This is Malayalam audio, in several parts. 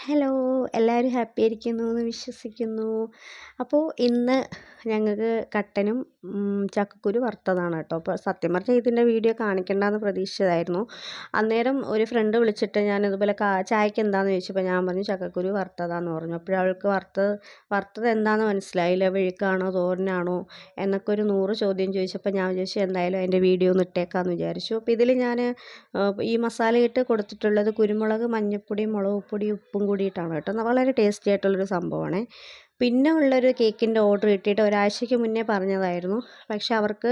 ഹലോ, എല്ലാവരും ഹാപ്പി ആയിരിക്കുന്നു എന്ന് വിശ്വസിക്കുന്നു. അപ്പോൾ ഇന്ന് ഞങ്ങൾക്ക് കട്ടനും ചക്കക്കുരു വറുത്തതാണ് കേട്ടോ. അപ്പോൾ സത്യം പറഞ്ഞാൽ ഇതിൻ്റെ വീഡിയോ കാണിക്കണ്ടെന്ന് പ്രതീക്ഷിച്ചതായിരുന്നു. അന്നേരം ഒരു ഫ്രണ്ട് വിളിച്ചിട്ട് ഞാനിതുപോലെ ചായക്ക് എന്താണെന്ന് ചോദിച്ചപ്പോൾ ഞാൻ പറഞ്ഞു ചക്കക്കുരു വറുത്തതാന്ന് പറഞ്ഞു. അപ്പോഴവൾക്ക് വറുത്തത് എന്താണെന്ന് മനസ്സിലായില്ല. മെഴുക്കാണോ തോരനാണോ എന്നൊക്കെ ഒരു 100 ചോദ്യം ചോദിച്ചപ്പോൾ ഞാൻ വിചാരിച്ചു എന്തായാലും അതിൻ്റെ വീഡിയോ ഒന്ന് ഇട്ടേക്കാമെന്ന് വിചാരിച്ചു. അപ്പോൾ ഇതിൽ ഞാൻ ഈ മസാലയിട്ട് കൊടുത്തിട്ടുള്ളത് കുരുമുളക്, മഞ്ഞൾപ്പൊടി, മുളക് പൊടി, ഉപ്പും കൂടിയിട്ടാണ് കേട്ടോ. വളരെ ടേസ്റ്റി ആയിട്ടുള്ളൊരു സംഭവമാണ്. പിന്നെ ഉള്ളൊരു കേക്കിൻ്റെ ഓർഡർ കിട്ടിയിട്ട് ഒരാഴ്ചയ്ക്ക് മുന്നേ പറഞ്ഞതായിരുന്നു. പക്ഷെ അവർക്ക്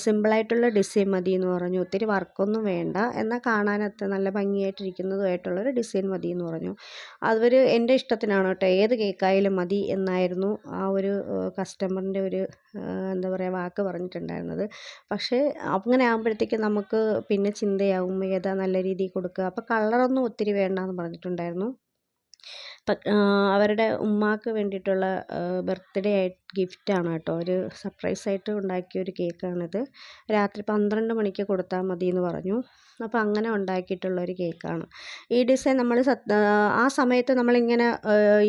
സിമ്പിളായിട്ടുള്ള ഡിസൈൻ മതി എന്ന് പറഞ്ഞു. ഒത്തിരി വർക്കൊന്നും വേണ്ട, എന്നാൽ കാണാനത്ത് നല്ല ഭംഗിയായിട്ടിരിക്കുന്നതുമായിട്ടുള്ളൊരു ഡിസൈൻ മതി എന്ന് പറഞ്ഞു. അവർ എൻ്റെ ഇഷ്ടത്തിനാണ് കേട്ടോ, ഏത് കേക്കായാലും മതി എന്നായിരുന്നു ആ ഒരു കസ്റ്റമറിൻ്റെ ഒരു എന്താ പറയുക വാക്ക് പറഞ്ഞിട്ടുണ്ടായിരുന്നത്. പക്ഷേ അങ്ങനെ ആകുമ്പോഴത്തേക്കും നമുക്ക് പിന്നെ ചിന്തയാവും ഏതാ നല്ല രീതിയിൽ കൊടുക്കുക. അപ്പോൾ കളറൊന്നും ഒത്തിരി വേണ്ടാന്ന് പറഞ്ഞിട്ടുണ്ടായിരുന്നു. അവരുടെ ഉമ്മാക്ക് വേണ്ടിയിട്ടുള്ള ബർത്ത്ഡേ ഗിഫ്റ്റാണ് കേട്ടോ. ഒരു സർപ്രൈസായിട്ട് ഉണ്ടാക്കിയൊരു കേക്കാണിത്. രാത്രി 12 മണിക്ക് കൊടുത്താൽ മതി എന്ന് പറഞ്ഞു. അപ്പോൾ അങ്ങനെ ഉണ്ടാക്കിയിട്ടുള്ളൊരു കേക്കാണ് ഈ ഡിസൈൻ. നമ്മൾ ആ സമയത്ത് നമ്മളിങ്ങനെ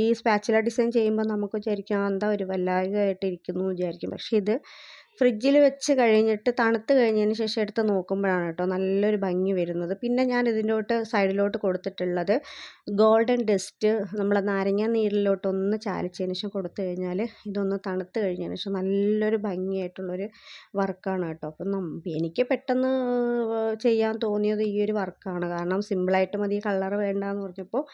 ഈ സ്പാച്ചുല ഡിസൈൻ ചെയ്യുമ്പോൾ നമുക്ക് വിചാരിക്കും എന്താ ഒരു വല്ലായ്കയായിട്ടിരിക്കുന്നു വിചാരിക്കും. പക്ഷേ ഇത് ഫ്രിഡ്ജിൽ വെച്ച് കഴിഞ്ഞിട്ട് തണുത്ത് കഴിഞ്ഞതിന് ശേഷം എടുത്ത് നോക്കുമ്പോഴാണ് കേട്ടോ നല്ലൊരു ഭംഗി വരുന്നത്. പിന്നെ ഞാൻ ഇതിൻ്റെ സൈഡിലോട്ട് കൊടുത്തിട്ടുള്ളത് ഗോൾഡൻ ഡസ്റ്റ് നമ്മൾ നാരങ്ങ നീരിലോട്ടൊന്ന് ചാലിച്ചതിന് ശേഷം കൊടുത്തു കഴിഞ്ഞാൽ ഇതൊന്ന് തണുത്ത് കഴിഞ്ഞതിന് ശേഷം നല്ലൊരു ഭംഗിയായിട്ടുള്ളൊരു വർക്കാണ് കേട്ടോ. അപ്പം എനിക്ക് പെട്ടെന്ന് ചെയ്യാൻ തോന്നിയത് ഈ ഒരു വർക്കാണ്. കാരണം സിമ്പിളായിട്ട് മതി, കളർ വേണ്ടാന്ന് പറഞ്ഞപ്പോൾ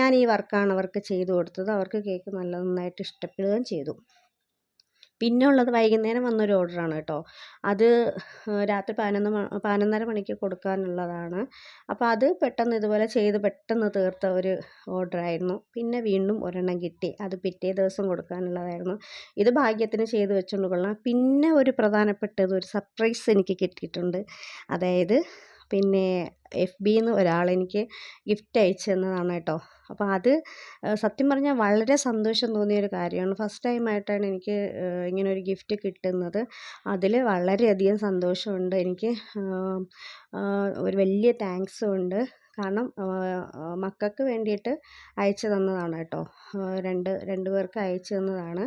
ഞാൻ ഈ വർക്കാണ് അവർക്ക് ചെയ്തു കൊടുത്തത്. അവർക്ക് കേക്ക് നന്നായിട്ട് ഇഷ്ടപ്പെടുകയും ചെയ്തു. പിന്നെ ഉള്ളത് വൈകുന്നേരം വന്നൊരു ഓർഡറാണ് കേട്ടോ. അത് രാത്രി 11:30 മണിക്ക് കൊടുക്കാനുള്ളതാണ്. അപ്പോൾ അത് പെട്ടെന്ന് ഇതുപോലെ ചെയ്ത് പെട്ടെന്ന് തീർത്ത ഒരു ഓർഡറായിരുന്നു. പിന്നെ വീണ്ടും ഒരെണ്ണം കിട്ടി, അത് പിറ്റേ ദിവസം കൊടുക്കാനുള്ളതായിരുന്നു. ഇത് ഭാഗ്യത്തിന് ചെയ്ത് വെച്ചുകൊണ്ട് കൊള്ളാം. പിന്നെ ഒരു പ്രധാനപ്പെട്ടത് ഒരു സർപ്രൈസ് എനിക്ക് കിട്ടിയിട്ടുണ്ട്. അതായത് പിന്നെ FBന്ന് ഒരാളെനിക്ക് ഗിഫ്റ്റ് അയച്ചു തന്നതാണ് കേട്ടോ. അപ്പോൾ അത് സത്യം പറഞ്ഞാൽ വളരെ സന്തോഷം തോന്നിയൊരു കാര്യമാണ്. ഫസ്റ്റ് ടൈമായിട്ടാണ് എനിക്ക് ഇങ്ങനെ ഒരു ഗിഫ്റ്റ് കിട്ടുന്നത്. അതിൽ വളരെയധികം സന്തോഷമുണ്ട് എനിക്ക്. ഒരു വലിയ താങ്ക്സും ഉണ്ട്. കാരണം മക്കൾക്ക് വേണ്ടിയിട്ട് അയച്ചു തന്നതാണ് കേട്ടോ. രണ്ട് പേർക്ക് അയച്ചു തന്നതാണ്.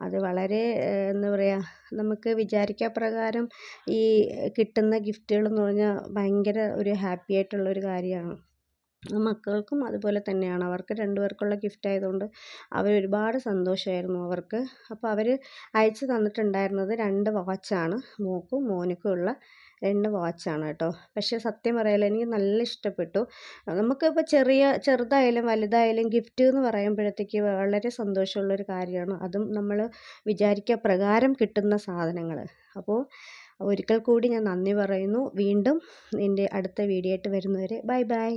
അത് വളരെ എന്താ പറയുക, നമുക്ക് വിചാരിക്കാപ്രകാരം ഈ കിട്ടുന്ന ഗിഫ്റ്റുകളെന്ന് പറഞ്ഞാൽ ഭയങ്കര ഒരു ഹാപ്പി ആയിട്ടുള്ളൊരു കാര്യമാണ്. മക്കൾക്കും അതുപോലെ തന്നെയാണ്. അവർക്ക് 2 പേർക്കുള്ള ഗിഫ്റ്റ് ആയതുകൊണ്ട് ഒരുപാട് സന്തോഷമായിരുന്നു അവർക്ക്. അപ്പോൾ അവർ അയച്ചു തന്നിട്ടുണ്ടായിരുന്നത് 2 വാച്ചാണ്. മോക്കും മോനുക്കും ഉള്ള 2 വാച്ചാണ് കേട്ടോ. പക്ഷേ സത്യം പറയാലോ എനിക്ക് നല്ല ഇഷ്ടപ്പെട്ടു. നമുക്കിപ്പോൾ ചെറുതായാലും വലുതായാലും ഗിഫ്റ്റ് എന്ന് പറയുമ്പോഴത്തേക്ക് വളരെ സന്തോഷമുള്ളൊരു കാര്യമാണ്. അതും നമ്മൾ വിചാരിക്കുക പ്രകാരം കിട്ടുന്ന സാധനങ്ങൾ. അപ്പോൾ ഒരിക്കൽ കൂടി ഞാൻ നന്ദി പറയുന്നു. വീണ്ടും എൻ്റെ അടുത്ത വീഡിയോ ആയിട്ട് വരുന്നവരെ ബൈ ബൈ.